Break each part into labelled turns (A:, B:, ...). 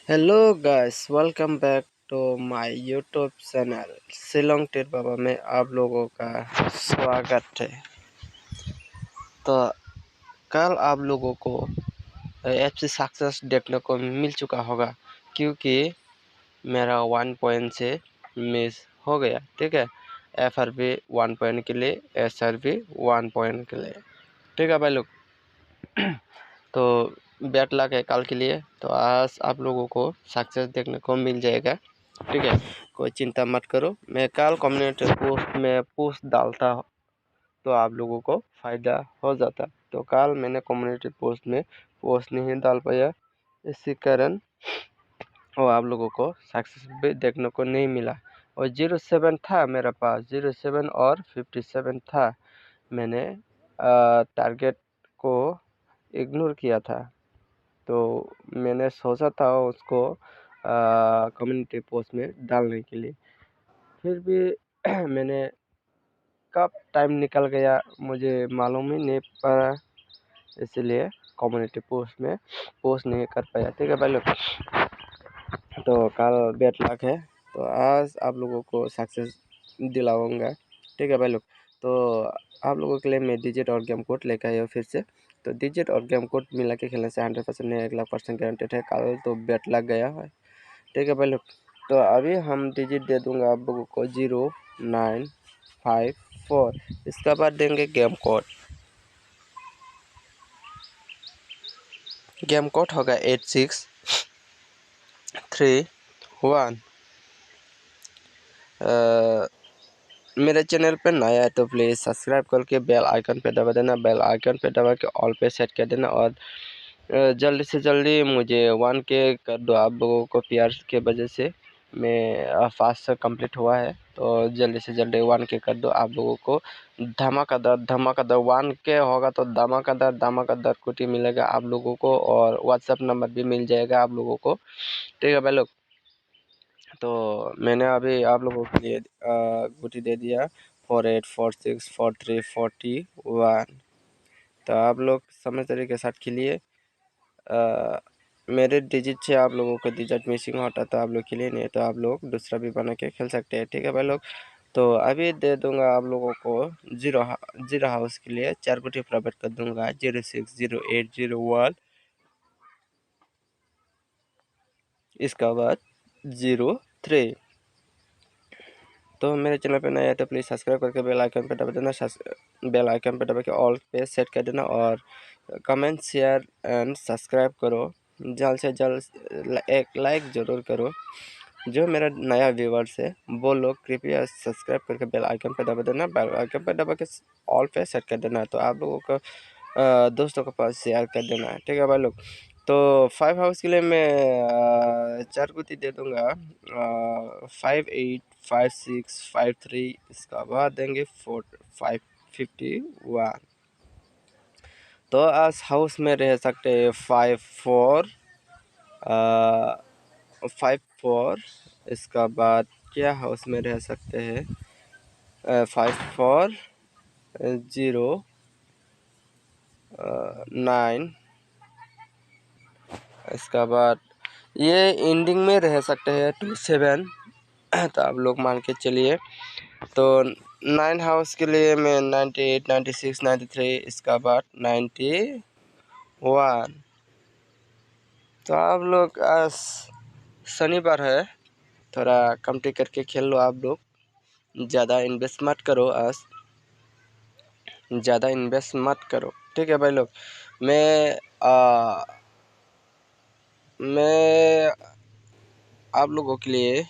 A: Hello guys, welcome back to my YouTube channel Shillong Teer Baba में आप लोगों का स्वागत है। तो कल आप लोगों को एफसी सक्सेस देखने को मिल चुका होगा, क्योंकि मेरा 1 पॉइंट से मिस हो गया। ठीक है, एफआरबी 1 पॉइंट के लिए, एसआरबी 1 पॉइंट के लिए। ठीक है भाई लोग। तो बैड लक है कल के लिए। तो आज आप लोगों को सक्सेस देखने को मिल जाएगा। ठीक है, कोई चिंता मत करो। मैं कल कम्युनिटी पोस्ट में पोस्ट डालता तो आप लोगों को फ़ायदा हो जाता। तो कल मैंने कम्युनिटी पोस्ट में पोस्ट नहीं डाल पाया, इसी कारण वो आप लोगों को सक्सेस भी देखने को नहीं मिला। और 07 था मेरे पास, 07 और 57 था। मैंने टारगेट को इग्नोर किया था। तो मैंने सोचा था उसको कम्युनिटी पोस्ट में डालने के लिए, फिर भी मैंने कब टाइम निकल गया मुझे मालूम ही नहीं पड़ा, इसलिए कम्युनिटी पोस्ट में पोस्ट नहीं कर पाया। ठीक है भाई लोग। तो कल बैड लक है, तो आज आप लोगों को सक्सेस दिलाऊंगा। ठीक है भाई लोग। तो आप लोगों के लिए मैं डिजिट और गेम कोड लेकर आया फिर से। तो डिजिट और गेम कोड मिला के खेलने से 100% नहीं 1,00,000% गारंटेड है। कल तो बैड लग गया है। ठीक है भाई लोग। तो अभी हम डिजिट दे दूंगा आप लोगों को 0954। इसके बाद देंगे गेम कोड। गेम कोड होगा 8631। मेरे चैनल पर नया है तो प्लीज़ सब्सक्राइब करके बेल आइकन पे दबा देना। बेल आइकन पे दबा के ऑल पे सेट कर देना। और जल्दी से जल्दी मुझे 1K कर दो आप लोगों को। प्यार के वजह से मैं फास्ट कंप्लीट हुआ है, तो जल्दी से जल्दी 1K कर दो आप लोगों को। धमाकेदार 1K होगा तो धमाकेदार कुटी मिलेगा आप लोगों को, और व्हाट्सएप नंबर भी मिल जाएगा आप लोगों को। ठीक है भाई लोग। तो मैंने अभी आप लोगों के लिए गुटी दे दिया 48464341। तो आप लोग समझदारी के साथ खेलिए। मेरे डिजिट से आप लोगों को डिजिट मिसिंग होता तो आप लोग खेलिए, नहीं तो आप लोग दूसरा भी बना के खेल सकते हैं। ठीक है भाई लोग। तो अभी दे दूंगा आप लोगों को जीरो हाउस के लिए 4 गुटी प्रोवाइड कर दूंगा 060801। इसका बाद 03। तो मेरे चैनल पे नया है तो प्लीज़ सब्सक्राइब करके बेल आइकन पे दबा देना। बेल आइकन पे दबा के ऑल पे सेट कर देना, और कमेंट शेयर एंड सब्सक्राइब करो। जल्द से जल्द एक लाइक ज़रूर करो। जो मेरा नया व्यूवर्स है वो लोग कृपया सब्सक्राइब करके बेल आइकन पे दबा देना। बेल आइकन पे दबा के ऑल पे सेट कर देना, तो आप लोगों को दोस्तों के पास शेयर कर देना। ठीक है भाई लोग। तो 5 हाउस के लिए मैं 4 गुती दे दूंगा 585653। इसका बाद देंगे 4551। तो आज हाउस में रह सकते हैं 5454। इसका बाद क्या हाउस में रह सकते हैं 5409। इसका बाद ये एंडिंग में रह सकते हैं 27। तो आप लोग मान के चलिए। तो 9 हाउस के लिए मैं 98 96 93। इसका बाद 91। तो आप लोग आज शनिवार है, थोड़ा कमटी करके खेल लो आप लोग। ज़्यादा इन्वेस्ट मत करो आज, ज़्यादा इन्वेस्ट मत करो। ठीक है भाई लोग। मैं आप लोगों के लिए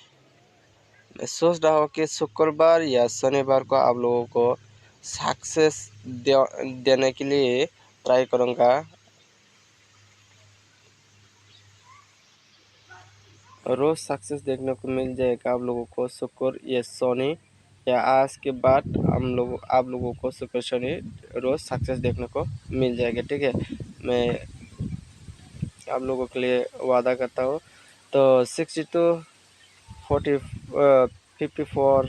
A: मैं सोच रहा हूँ कि शुक्रवार या शनिवार को आप लोगों को सक्सेस देने के लिए ट्राई करूँगा। रोज़ सक्सेस देखने को मिल जाएगा आप लोगों को शुक्र या शनि, या आज के बाद आप लोगों को शुक्र शनि रोज़ सक्सेस देखने को मिल जाएगा। ठीक है, मैं आप लोगों के लिए वादा करता हूँ। तो 62 40 54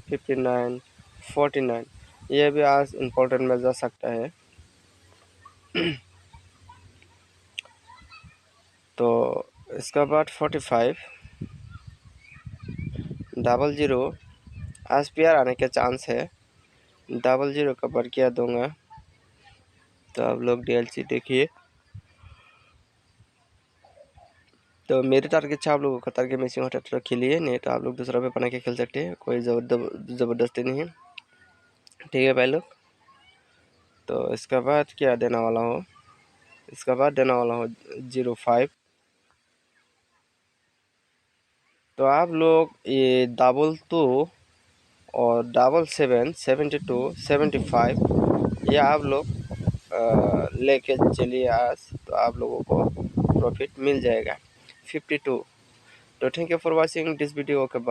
A: 59 49 ये भी आज इम्पोर्टेंट में जा सकता है। तो इसका बाद 45 00 SPR आने के चांस है। 00 का पर क्या दूंगा, तो आप लोग DLC देखिए। तो मेरे टारगेट आप लोगों का टारगेट मैचिंग होता है तो खेलिए, नहीं तो आप लोग दूसरा पे बना के खेल सकते हैं, कोई ज़बरदस्ती नहीं है, ठीक है भाई लोग। तो इसका बाद क्या देने वाला हो, इसका बाद देने वाला हो 05। तो आप लोग ये 22 और 77 72 75 ये आप लोग लेके चलिए आज, तो आप लोगों को प्रॉफिट मिल जाएगा 52। तो thank you for watching this video के बाद।